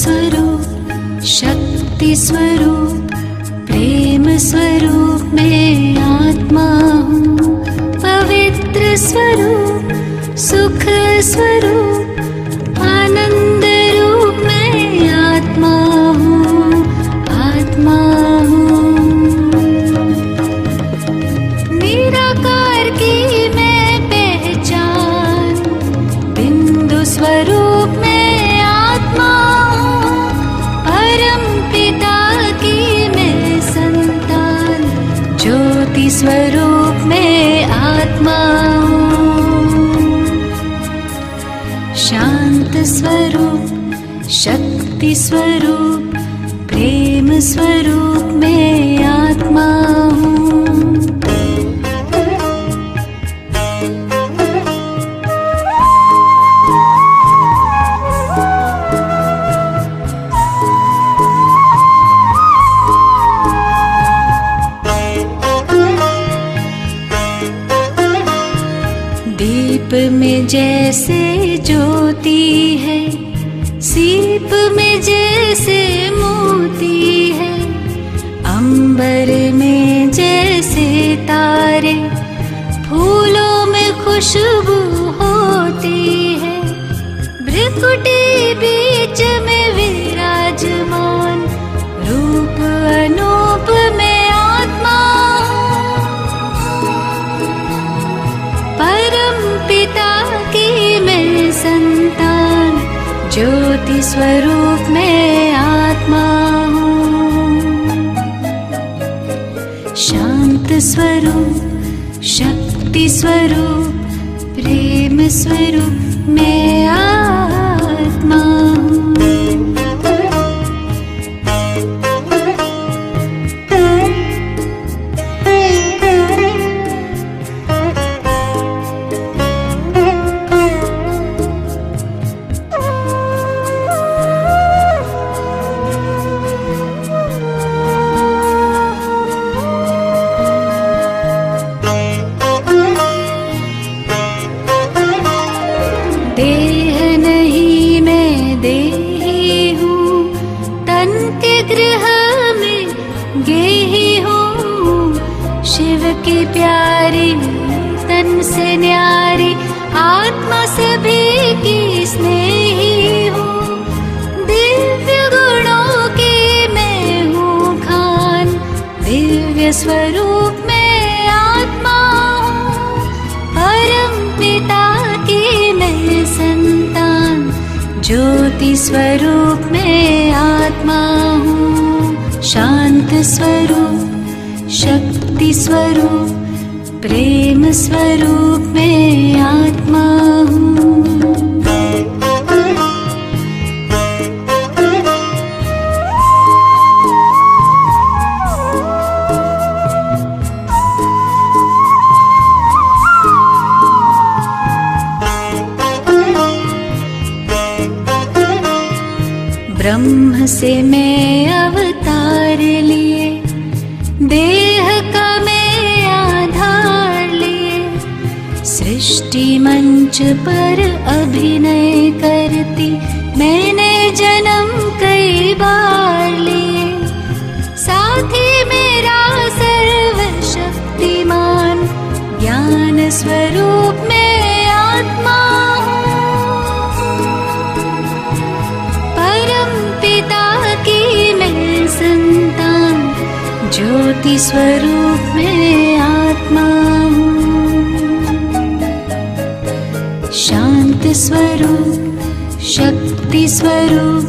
स्वरूप शक्ति स्वरूप प्रेम स्वरूप मैं आत्मा हूँ। पवित्र स्वरूप सुख स्वरूप आनंद रूप मैं आत्मा हूँ, आत्मा हूँ। निराकार की मैं पहचान बिंदु स्वरूप मैं आत्मा हूँ। परम पिता की मैं संतान ज्योति स्वरूप मैं आत्मा हूँ। शांत स्वरूप शक्ति स्वरूप प्रेम स्वरूप मैं आत्मा हूँ। दीप में जैसे ज्योति है, सीप में जैसे मोती है, अंबर में जैसे तारे, फूलों में खुशबू होती है। भ्रिकुटी बीच में विराजमान रूप अनूप में आत्मा हूँ। परम पिता की मैं संतान ज्योति स्वरूप मैं आत्मा हूँ। शांत स्वरूप शक्ति स्वरूप प्रेम स्वरूप मैं आत्मा हूँ। देह नहीं मैं देही हूँ, तन के गृह में गेही हूँ। शिव की प्यारी तन से न्यारी आत्मा सभी की स्नेही हूँ। दिव्य गुणों की मैं हूँ खान दिव्य स्वरूप में आत्मा हूँ। परम पिता की मैं संतान ज्योति स्वरूप में आत्मा हूँ। शांत स्वरूप शक्ति स्वरूप प्रेम स्वरूप में आत्मा हूँ। ब्रह्म से मैं अवतार लिए, देह का मैं आधार लिए। सृष्टि मंच पर अभिनय करती मैंने जन्म कई बार लिए। साथी मेरा सर्वशक्तिमान ज्ञान स्वरूप में आत्मा हूँ। परम पिता की मैं संतान ज्योति स्वरूप में आत्मा हूँ। शांत स्वरूप शक्ति स्वरूप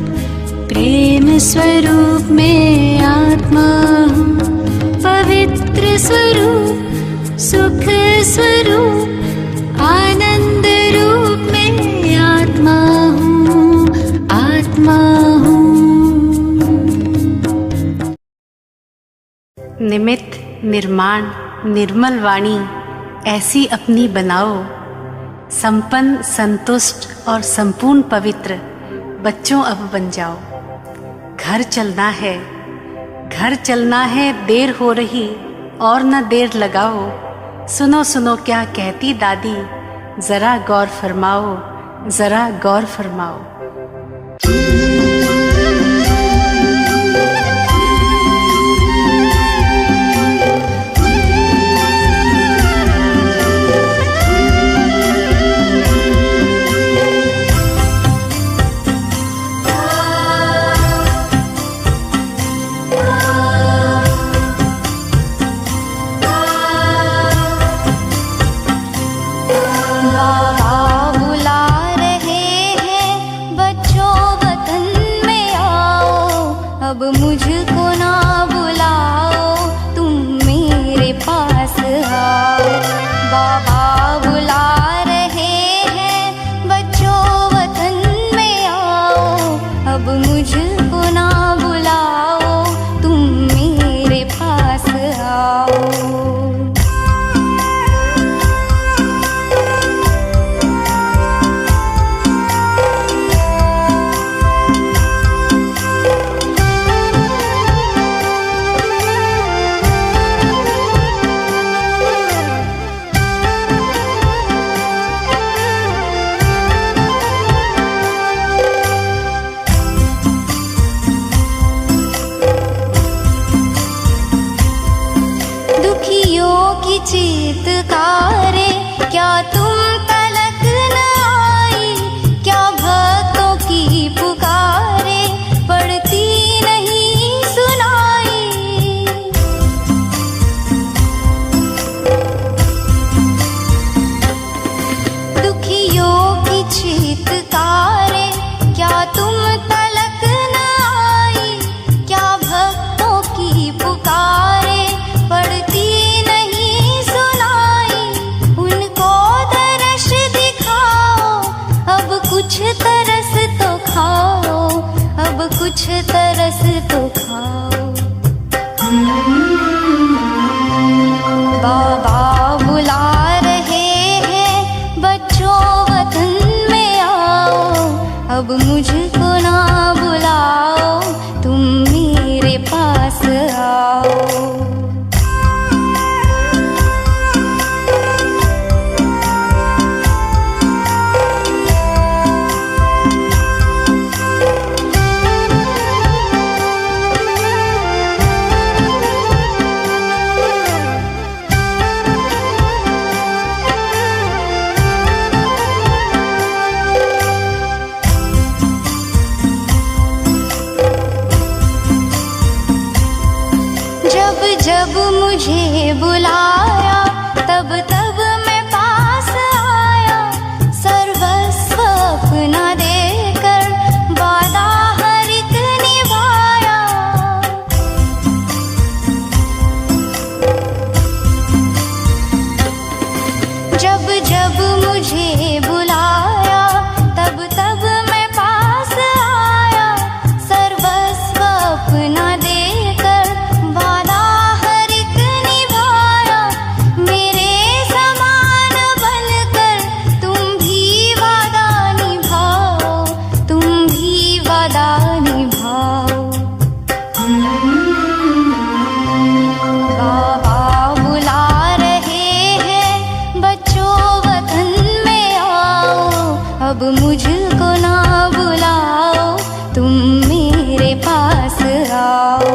प्रेम स्वरूप में आत्मा हूँ। पवित्र स्वरूप सुख स्वरूप आनंद रूप में आत्मा हूँ, आत्मा हूँ। निमित्त निर्माण निर्मल वाणी ऐसी अपनी बनाओ, संपन्न संतुष्ट और संपूर्ण पवित्र बच्चों अब बन जाओ। घर चलना है देर हो रही और न देर लगाओ। सुनो सुनो क्या कहती दादी, जरा गौर फरमाओ, जरा गौर फरमाओ। आओ। बाबा बुला रहे हैं बच्चों वतन में आओ, अब मुझको ना बुलाओ, तुम मेरे पास आओ। चीत्कारे क्या तुम तलक न आई, क्या भक्तों की पुकारे पड़ती नहीं सुनाई। दुखियों की चीत्कारे क्या तुम तलक न आई, क्या भक्तों की पुकारे पड़ती कुछ तरस तो खाओ, अब कुछ तरस तो खाओ। बाबा बुला रहे हैं बच्चों वतन में आओ, अब मुझको ना बुलाओ, तुम मेरे पास आओ। जब मुझे बुलाया तब तब मैं पास आया, सर्वस्व अपना देकर वादा हर एक निभाया। जब जब मुझे बुलाया तब तब मैं पास आया, सर्वस्व अपना देकर वादा अब मुझको ना बुलाओ, तुम मेरे पास आओ।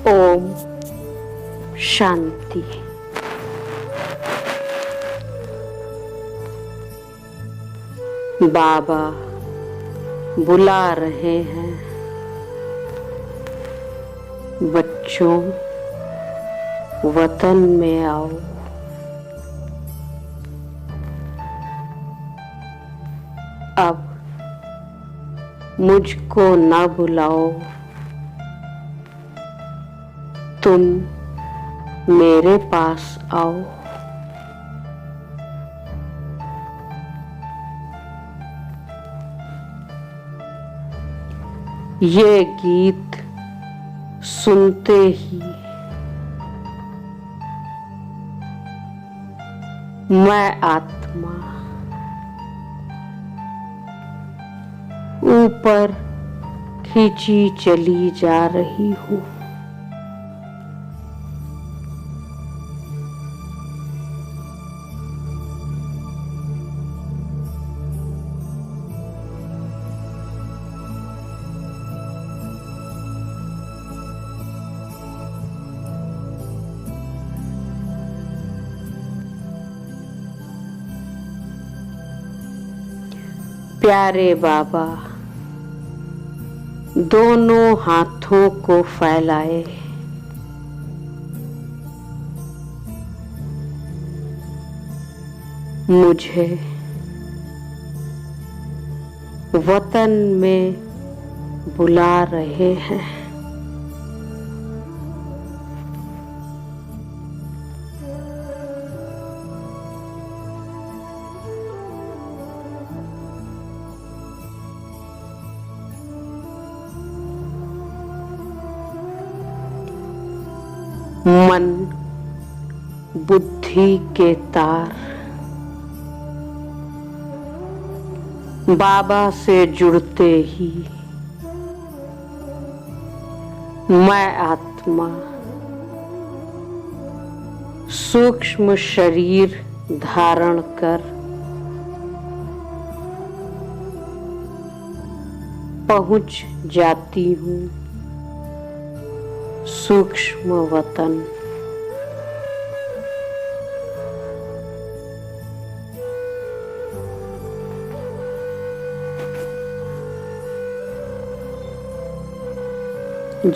ओम शांति। बाबा बुला रहे हैं, बच्चों वतन में आओ। अब मुझको न बुलाओ, तुम मेरे पास आओ। ये गीत सुनते ही मैं आत्मा ऊपर खींची चली जा रही हूँ। प्यारे बाबा दोनों हाथों को फैलाए, मुझे वतन में बुला रहे हैं। मन बुद्धि के तार बाबा से जुड़ते ही मैं आत्मा सूक्ष्म शरीर धारण कर पहुंच जाती हूँ सूक्ष्म वतन।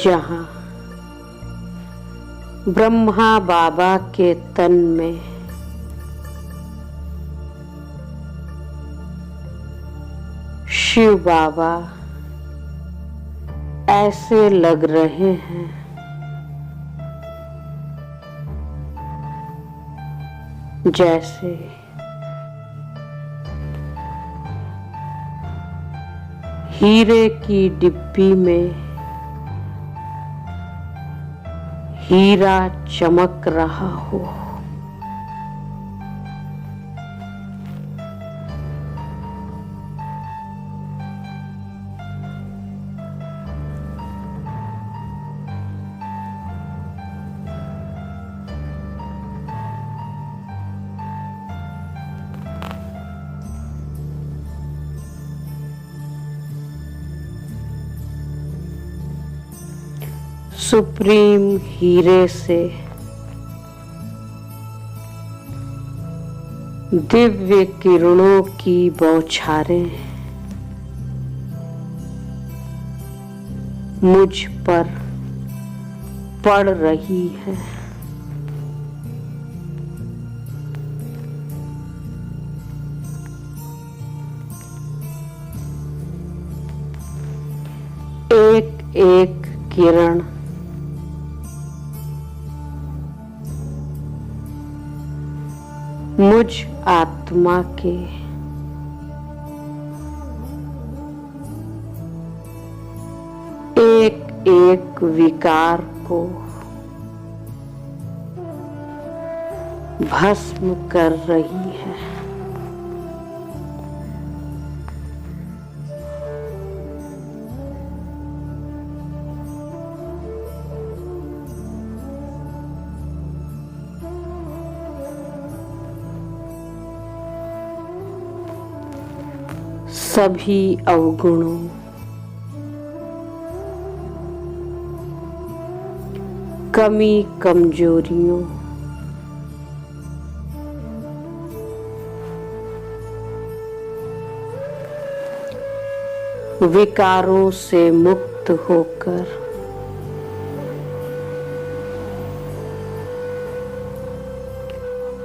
जहाँ ब्रह्मा बाबा के तन में शिव बाबा ऐसे लग रहे हैं जैसे हीरे की डिब्बी में हीरा चमक रहा हो। सुप्रीम हीरे से दिव्य किरणों की बौछारें मुझ पर पड़ रही है। एक एक किरण मुझ आत्मा के एक एक विकार को भस्म कर रही है। सभी अवगुणों कमी कमजोरियों, विकारों से मुक्त होकर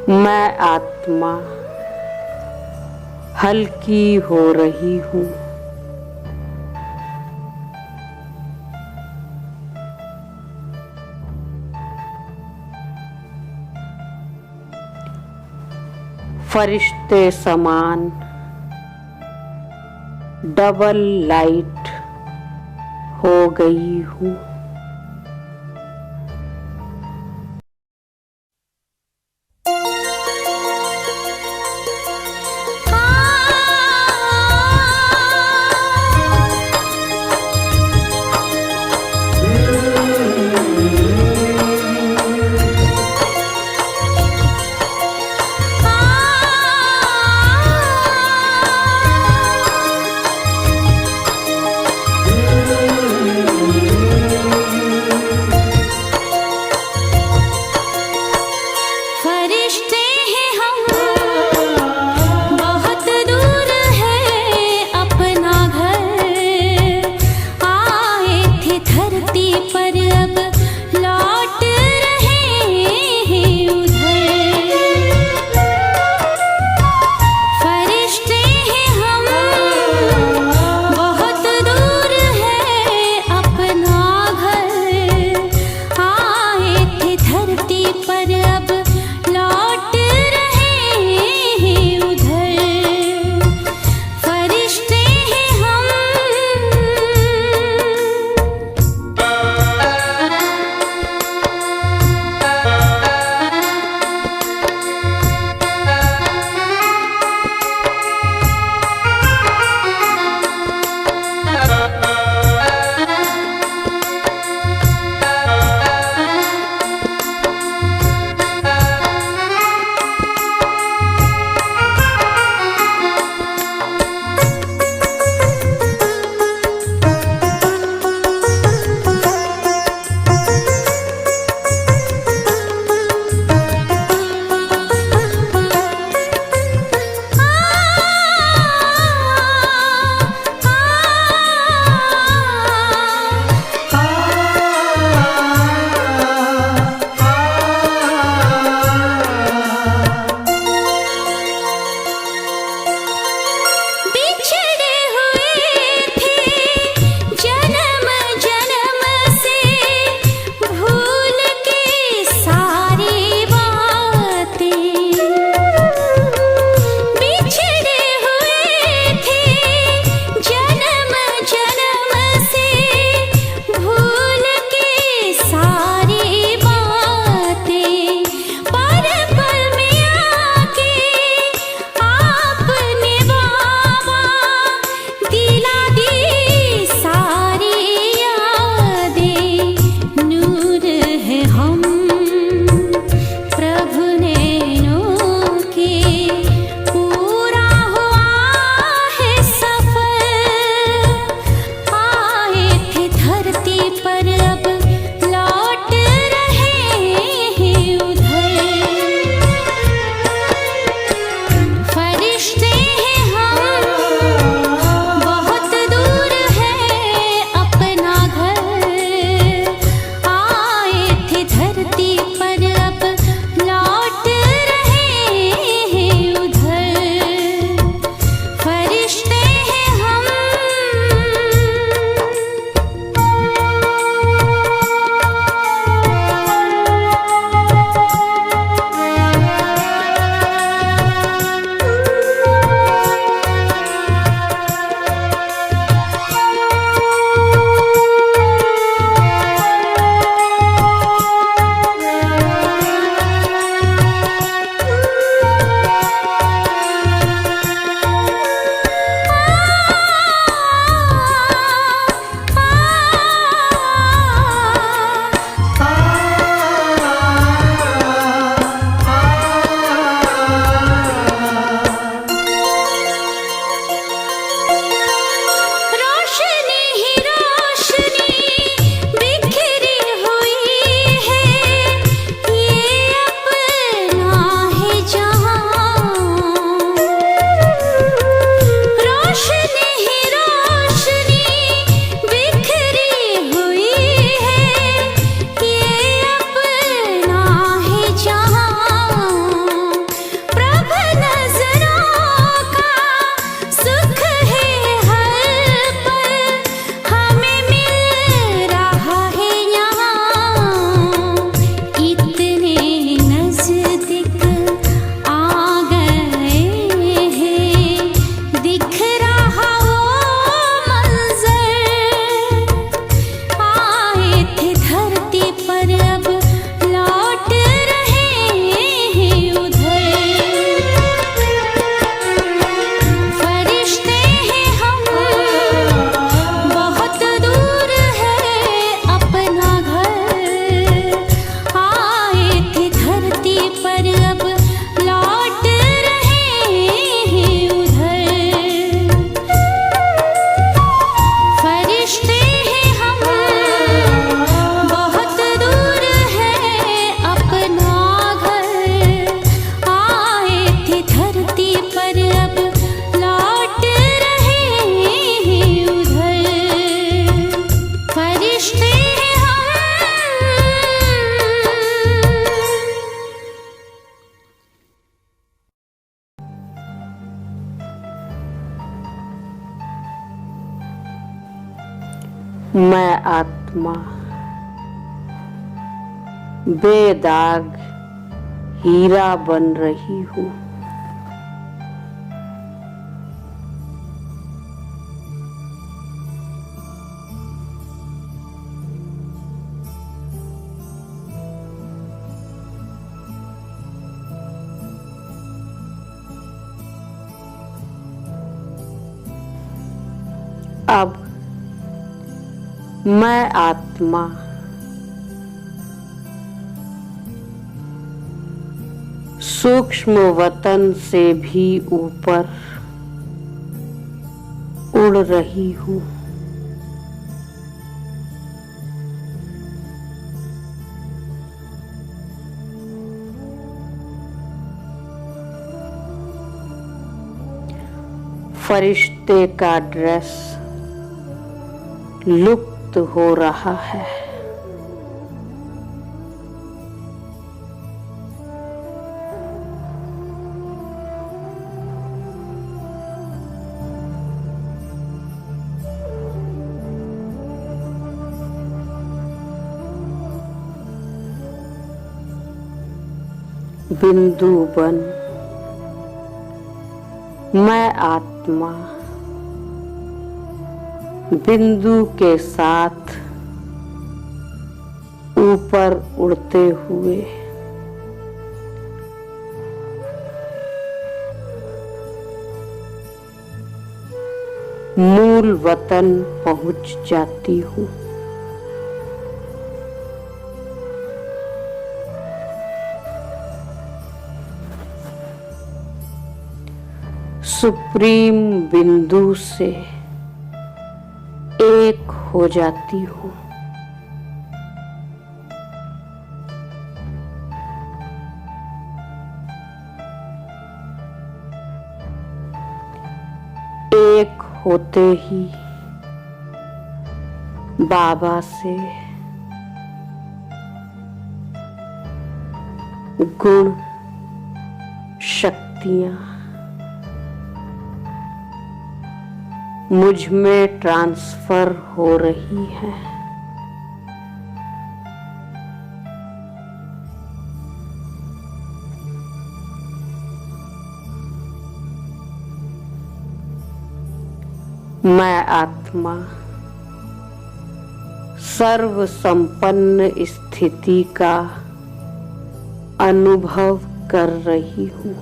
मैं आत्मा हल्की हो रही हूँ। फरिश्ते समान डबल लाइट हो गई हूँ। मैं आत्मा बेदाग हीरा बन रही हूँ। अब मैं आत्मा सूक्ष्म वतन से भी ऊपर उड़ रही हूँ। फरिश्ते का ड्रेस लुप्त हो रहा है। बिंदु बन मैं आत्मा बिंदु के साथ ऊपर उड़ते हुए मूल वतन पहुंच जाती हूँ। सुप्रीम बिंदु से एक हो जाती हूँ। एक होते ही बाबा से गुण शक्तियां मुझ में ट्रांसफर हो रही है। मैं आत्मा सर्व संपन्न स्थिति का अनुभव कर रही हूँ।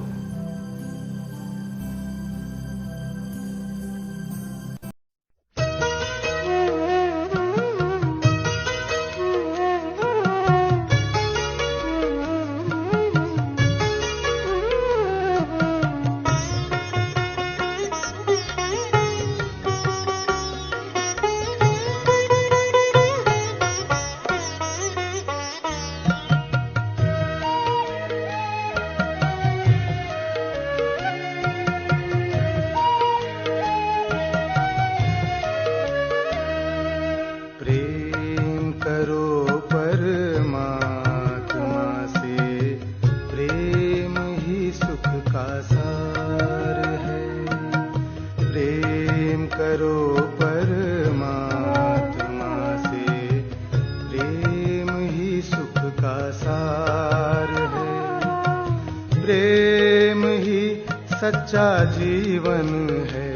सच्चा जीवन है,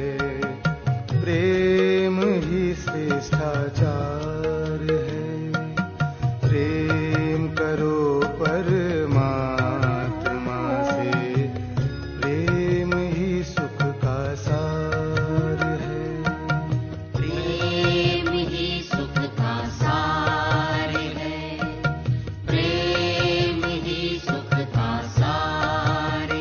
प्रेम ही श्रेष्ठाचार है। प्रेम करो परमात्मा से, प्रेम ही सुख का सार है। प्रेम ही सुख का सार है, प्रेम ही सुख का सार है।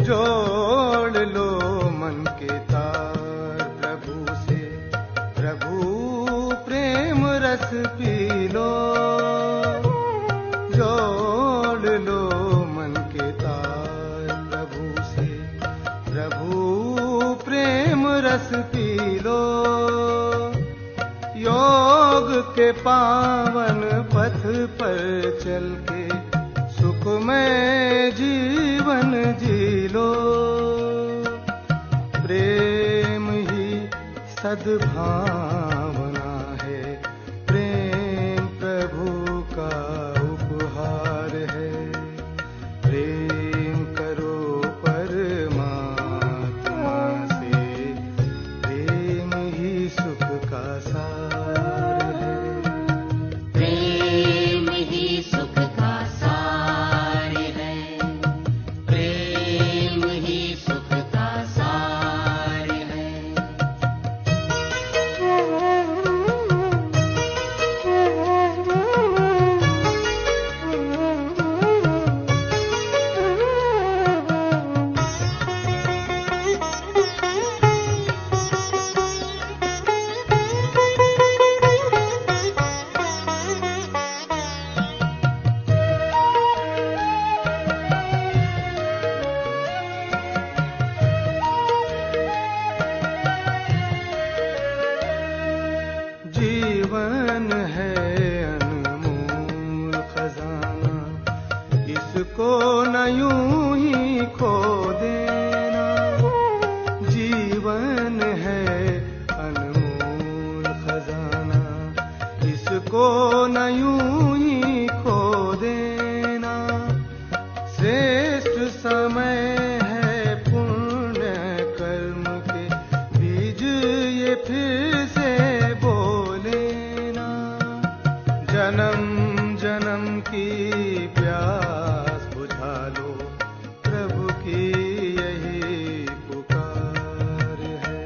जोड़ लो मन के तार प्रभु से, प्रभु प्रेम रस पी लो, जोड़ लो मन के तार प्रभु से, प्रभु प्रेम रस पी लो। योग के पावन पथ पर चल के सुखमय जीवन जी लो। प्रेम ही सद्भावना है, प्रेम प्रभु का उपहार है। प्रेम करो परमात्मा से, प्रेम ही सुख का सार है। प्रेम ही सुख का सार है, प्रेम ही सुख का सार है। जीवन है अनमोल खजाना, इसको न यूं ही खो देना। जीवन है अनमोल खजाना, इसको न यूं ही खो देना। श्रेष्ठ समय है पुण्य कर्म के बीज ये फिर से जन्म जन्म की प्यास बुझा लो, प्रभु की यही पुकार है।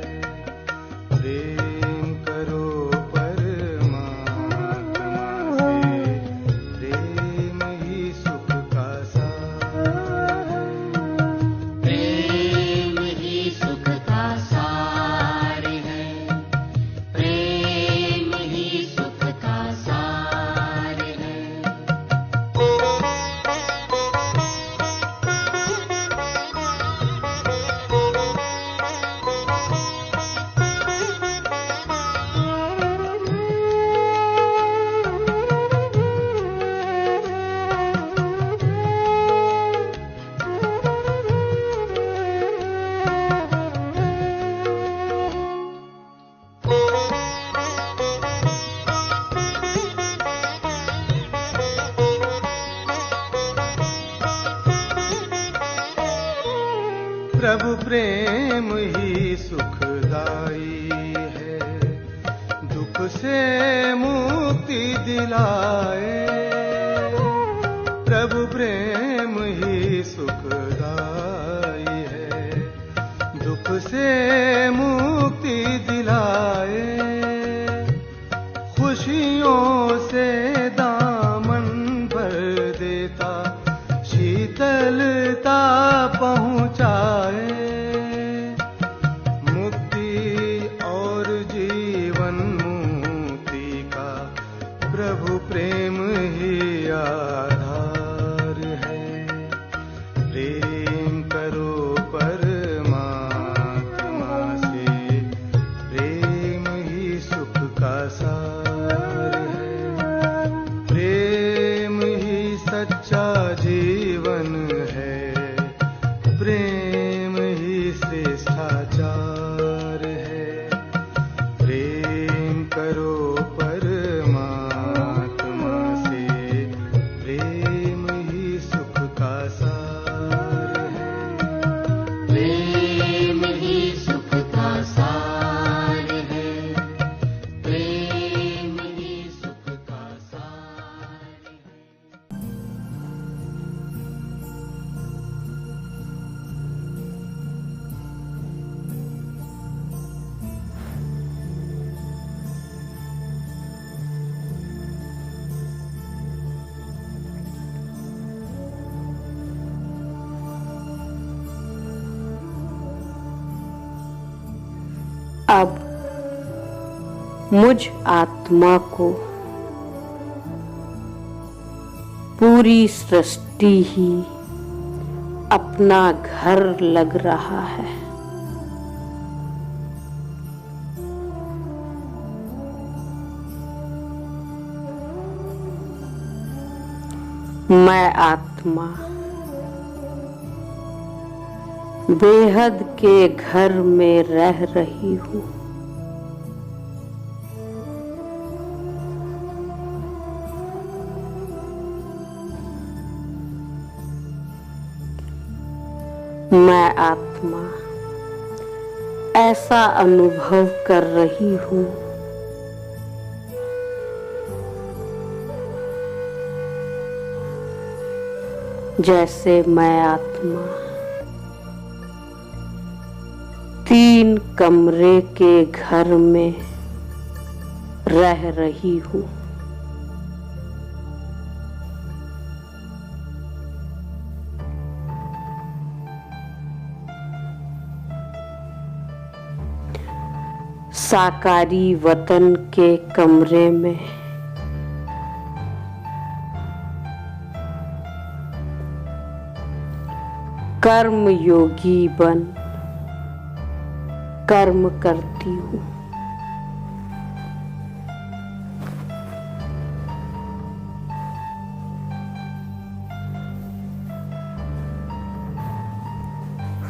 प्रेम करो परमात्मा से, प्रेम ही सुख का सार है। प्रेम ही सुख का सार है, प्रेम ही सुख का सार है। प्रभु प्रेम ही सुखदाई है, दुख से मुक्ति दिलाए। प्रभु प्रेम ही सुखदाई है, दुख से मुक्ति दिलाए। खुशियों से दामन भर देता, शीतलता पहुँचाए। मुक्ति और जीवन मुक्ति का प्रभु प्रेम ही आधार है। प्रेम करो परमात्मा से, प्रेम ही सुख का सार है। प्रेम ही सच्चा जीवन है, प्रेम ही श्रेष्ठाचार है। प्रेम करो परमात्मा से, प्रेम ही सुख का सार है। प्रेम ही सुख का सार है, प्रेम ही सुख का सार है। अब मुझ आत्मा को पूरी सृष्टि ही अपना घर लग रहा है। मैं आत्मा बेहद के घर में रह रही हूँ। मैं आत्मा ऐसा अनुभव कर रही हूँ जैसे मैं आत्मा 3 कमरे के घर में रह रही हूँ। साकारी वतन के कमरे में कर्म योगी बन कर्म करती हूँ।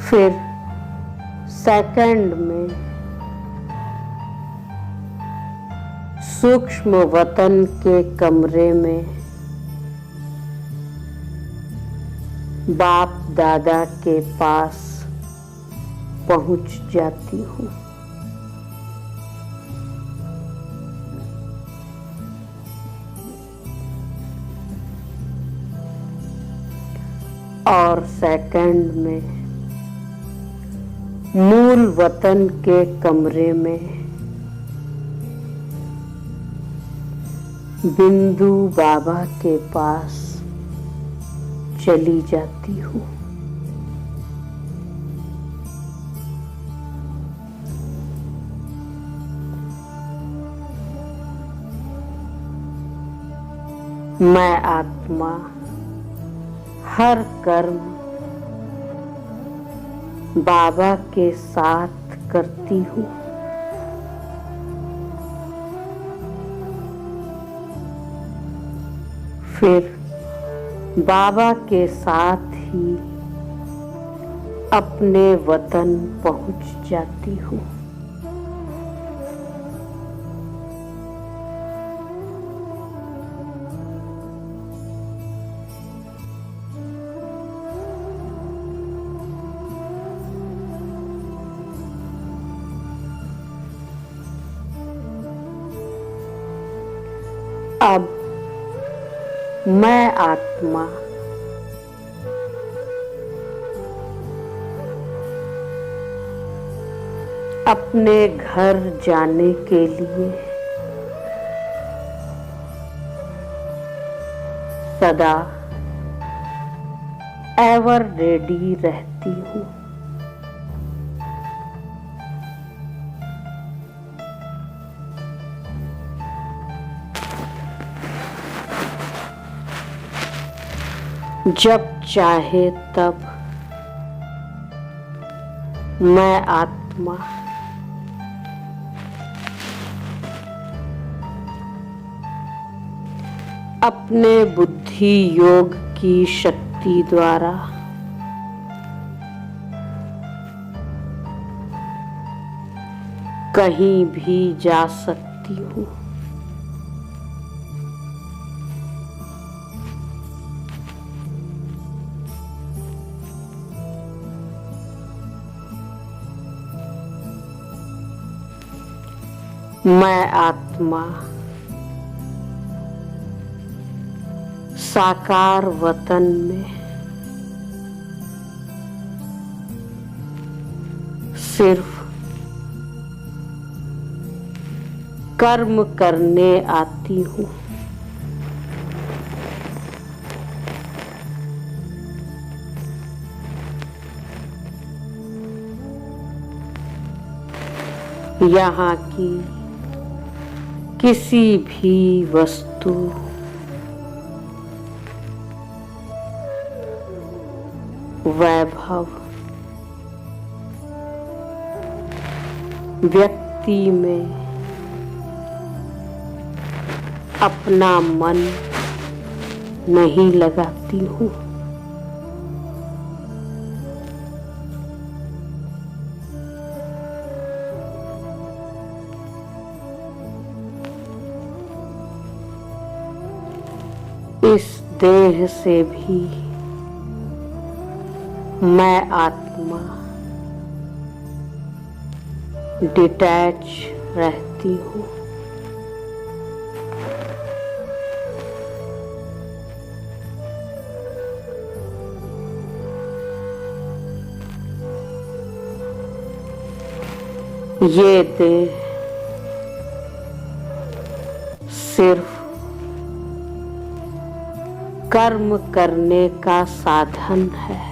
फिर सेकंड में सूक्ष्म वतन के कमरे में बाप दादा के पास पहुंच जाती हूँ। और सेकंड में मूल वतन के कमरे में बिंदु बाबा के पास चली जाती हूँ। मैं आत्मा हर कर्म बाबा के साथ करती हूँ। फिर बाबा के साथ ही अपने वतन पहुंच जाती हूँ। अब मैं आत्मा अपने घर जाने के लिए सदा एवर रेडी रहती हूँ। जब चाहे तब मैं आत्मा अपने बुद्धि योग की शक्ति द्वारा कहीं भी जा सकती हूँ। मैं आत्मा साकार वतन में सिर्फ कर्म करने आती हूँ। यहाँ की किसी भी वस्तु वैभव व्यक्ति में अपना मन नहीं लगाती हूँ। इस देह से भी मैं आत्मा डिटैच रहती हूँ। ये देह सिर्फ कर्म करने का साधन है।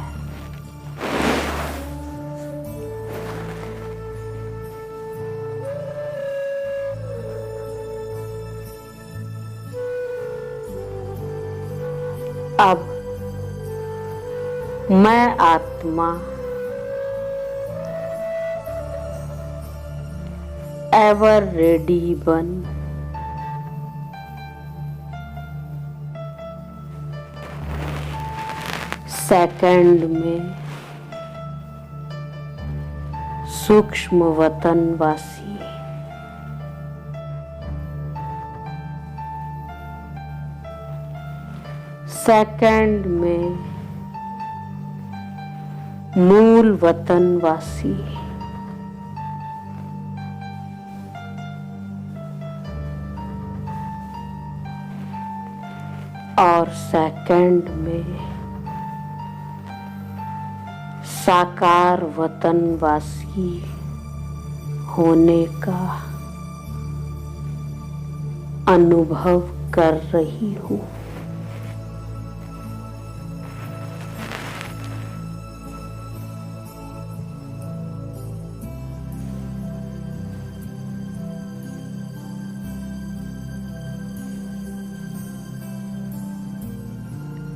अब मैं आत्मा एवर रेडी बन सेकंड में सूक्ष्म वतनवासी सेकंड में मूल वतनवासी और सेकंड में साकार वतनवासी होने का अनुभव कर रही हूँ।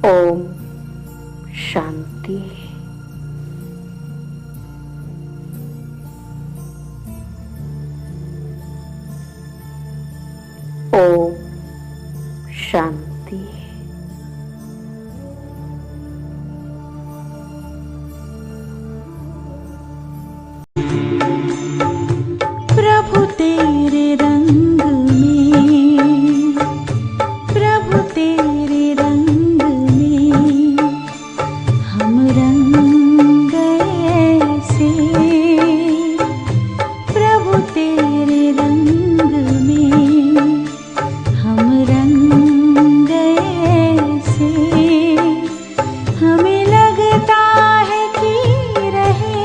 ओम शांति। ओम शांति। प्रभु तेरे रंग में, प्रभु तेरे रंग में हम रंग गए से, प्रभु तेरे रंग में हम रंग गए से। हमें लगता है कि रहे,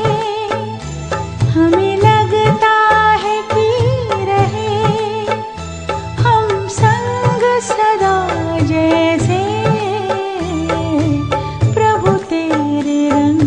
हमें लगता है कि रहे हम संग सदा जैसे, प्रभु तेरे रंग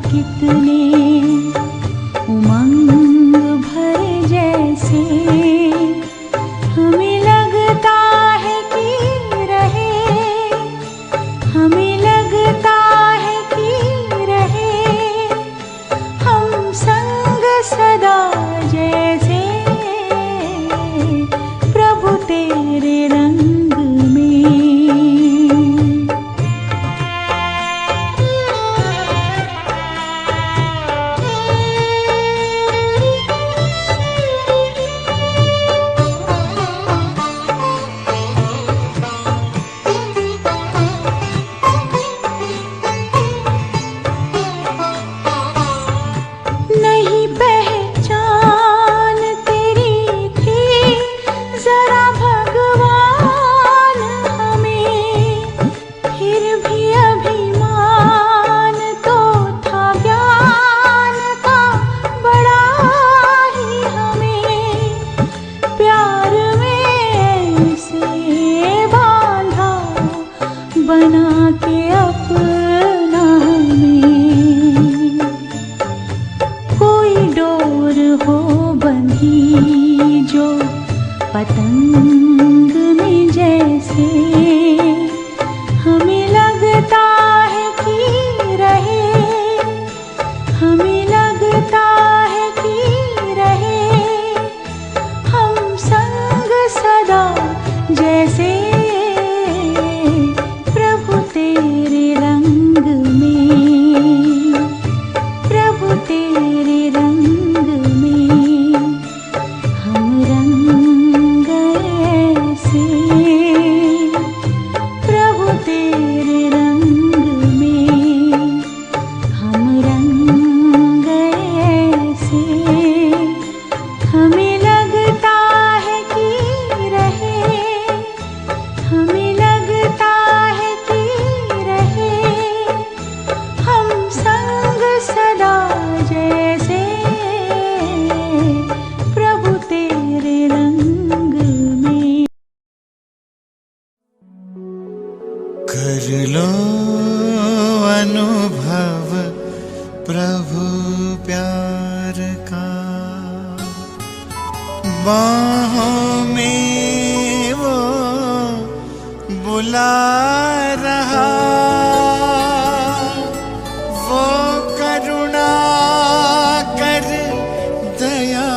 कितने उमंग भरे जैसे हमें लगता है कि रहे, हमें लगता है कि रहे हम संग सदा जैसे प्रभु तेरे रंग में। नहीं पहचान तेरी थी जरा भगवान हमें, फिर भी अभिमान तो था ज्ञान का बड़ा ही हमें, प्यार में ऐसे बांधा बना के अपना हमें। कोई डोर हो बंधी जो पतंग में जैसे हमें लगता है कि रहे, हमें लगता है कि रहे हम संग सदा जैसे प्रभु तेरे रंग में, प्रभु तेरे रंग में हम रंग ऐसे, प्रभु तेरे रंग में हम रंग ऐसे हमें लगता है कि रहे, हमें लगता है कि रहे हम संग सदा जैसे प्रभु तेरे रंग में। कर लो अनुभव प्रभु प्यार का, बाहों में वो बुला रहा, वो करुणा कर दया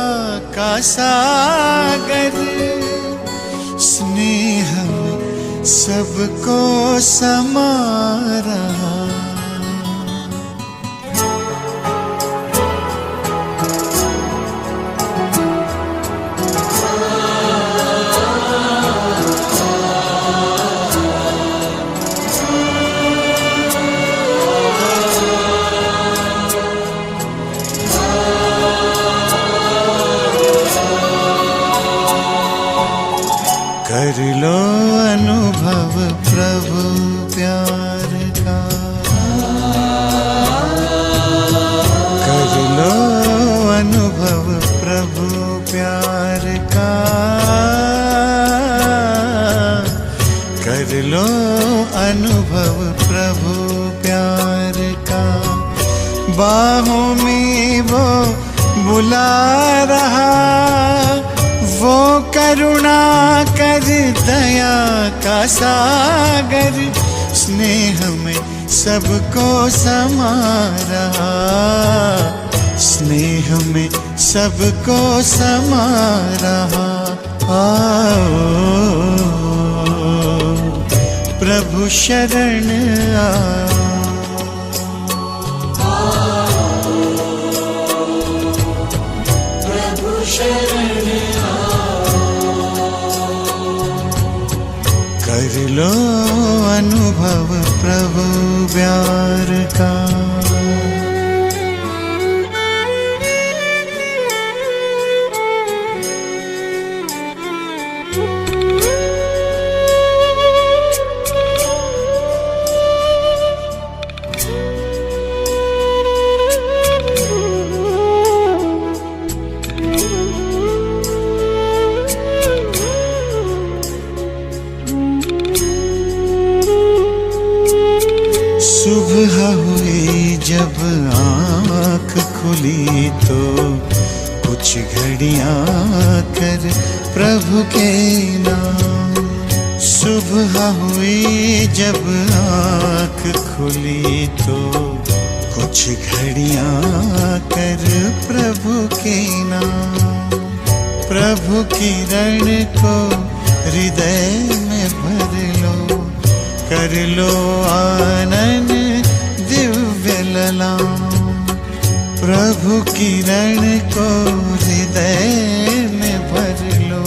का सागर, स्नेह में सबको समा रहा। कर लो अनुभव प्रभु प्यार का, कर लो अनुभव प्रभु प्यार का, कर लो अनुभव प्रभु प्यार का, बाहों में वो बुला रहा, वो करुणा कर दया का सागर, स्नेह में सबको समा रहा, स्नेह में सबको समा रहा। आओ प्रभु शरण आओ, कर लो अनुभव प्रभु प्यार का। सुबह सुबह हुई जब आँख खुली तो कुछ घड़ियाँ कर प्रभु के नाम। सुबह हुई जब आँख खुली तो कुछ घड़ियाँ कर प्रभु के नाम। प्रभु किरण को हृदय में भर लो, कर लो आनंद दिव्य ललाम। प्रभु किरण को हृदय में भर लो,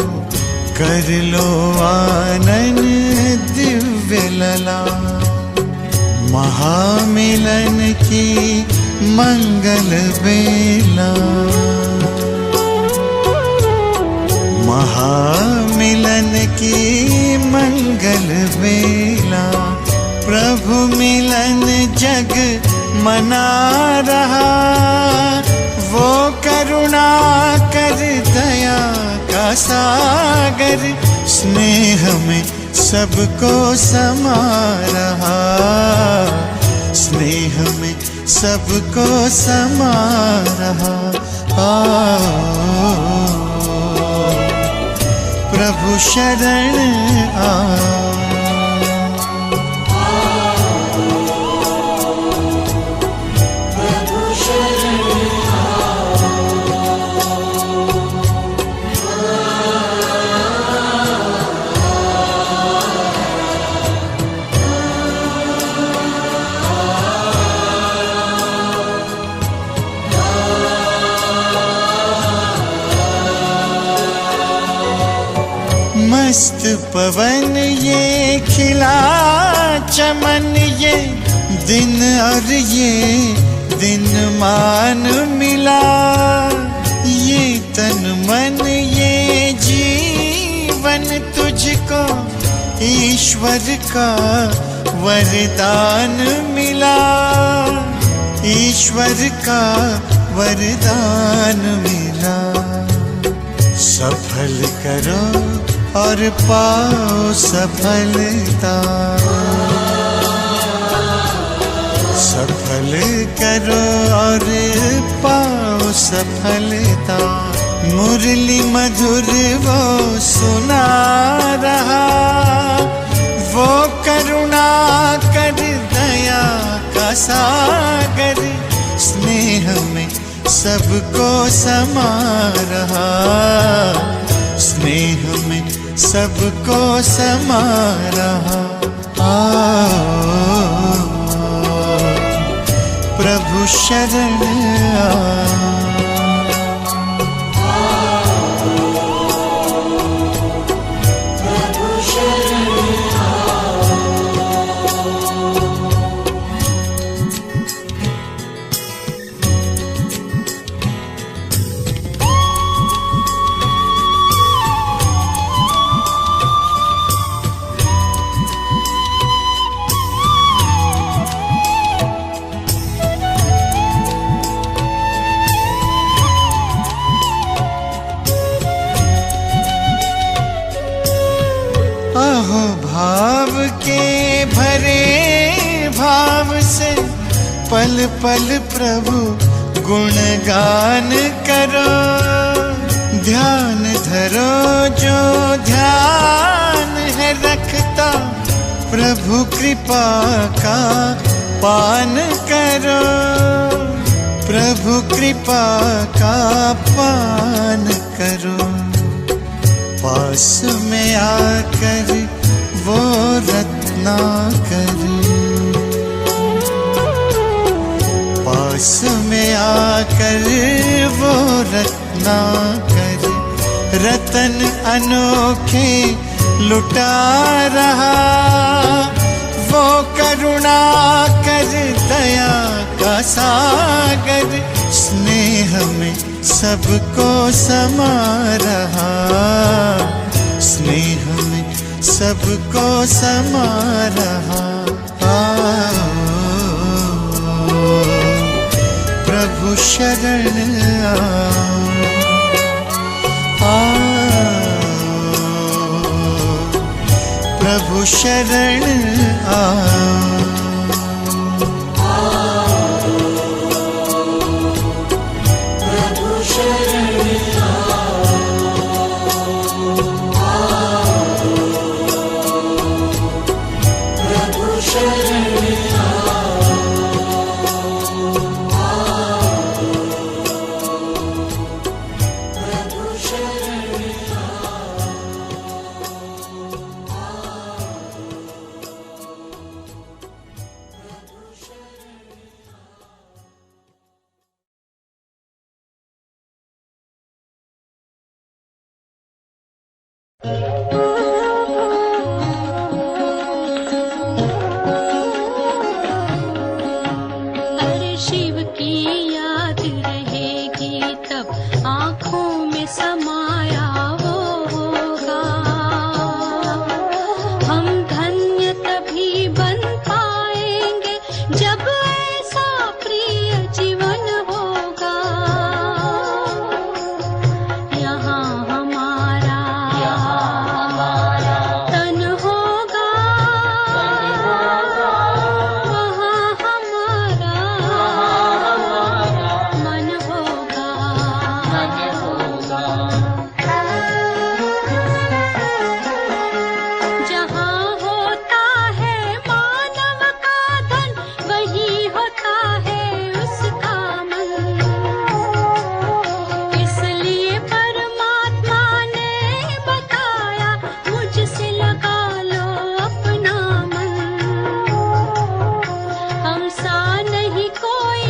कर लो आनंद दिव्य ललाम। महामिलन की मंगल बेला, महामिलन की मंगल बेला। प्रभु मिलन जग मना रहा, वो करुणा कर दया का सागर स्नेह में सबको समा रहा, स्नेह में सबको समा रहा। प्रभु शरण आ। मस्त पवन ये खिला चमन, ये दिन और ये दिन मान मिला। ये तन मन ये जीवन तुझको ईश्वर का वरदान मिला, ईश्वर का वरदान मिला। सफल करो और पाओ सफलता, सफल करो और पाओ सफलता। मुरली मधुर वो सुना रहा, वो करुणा कर दया का सागर स्नेह में सबको समा रहा, स्नेह में सबको समा रहा। प्रभु शरण आ। अहो भाव के भरे भाव से पल पल प्रभु गुणगान करो। ध्यान धरो जो ध्यान है रखता, प्रभु कृपा का पान करो, प्रभु कृपा का पान करो। पास में आकर वो रत्नाकर, पास में आकर वो रत्नाकर रतन अनोखे लुटा रहा। वो करुणा कर दया का सागर स्नेह में सबको समा रहा, स्नेह में सबको समा रहा। प्रभु शरण आ, प्रभु शरण आ। नहीं कोई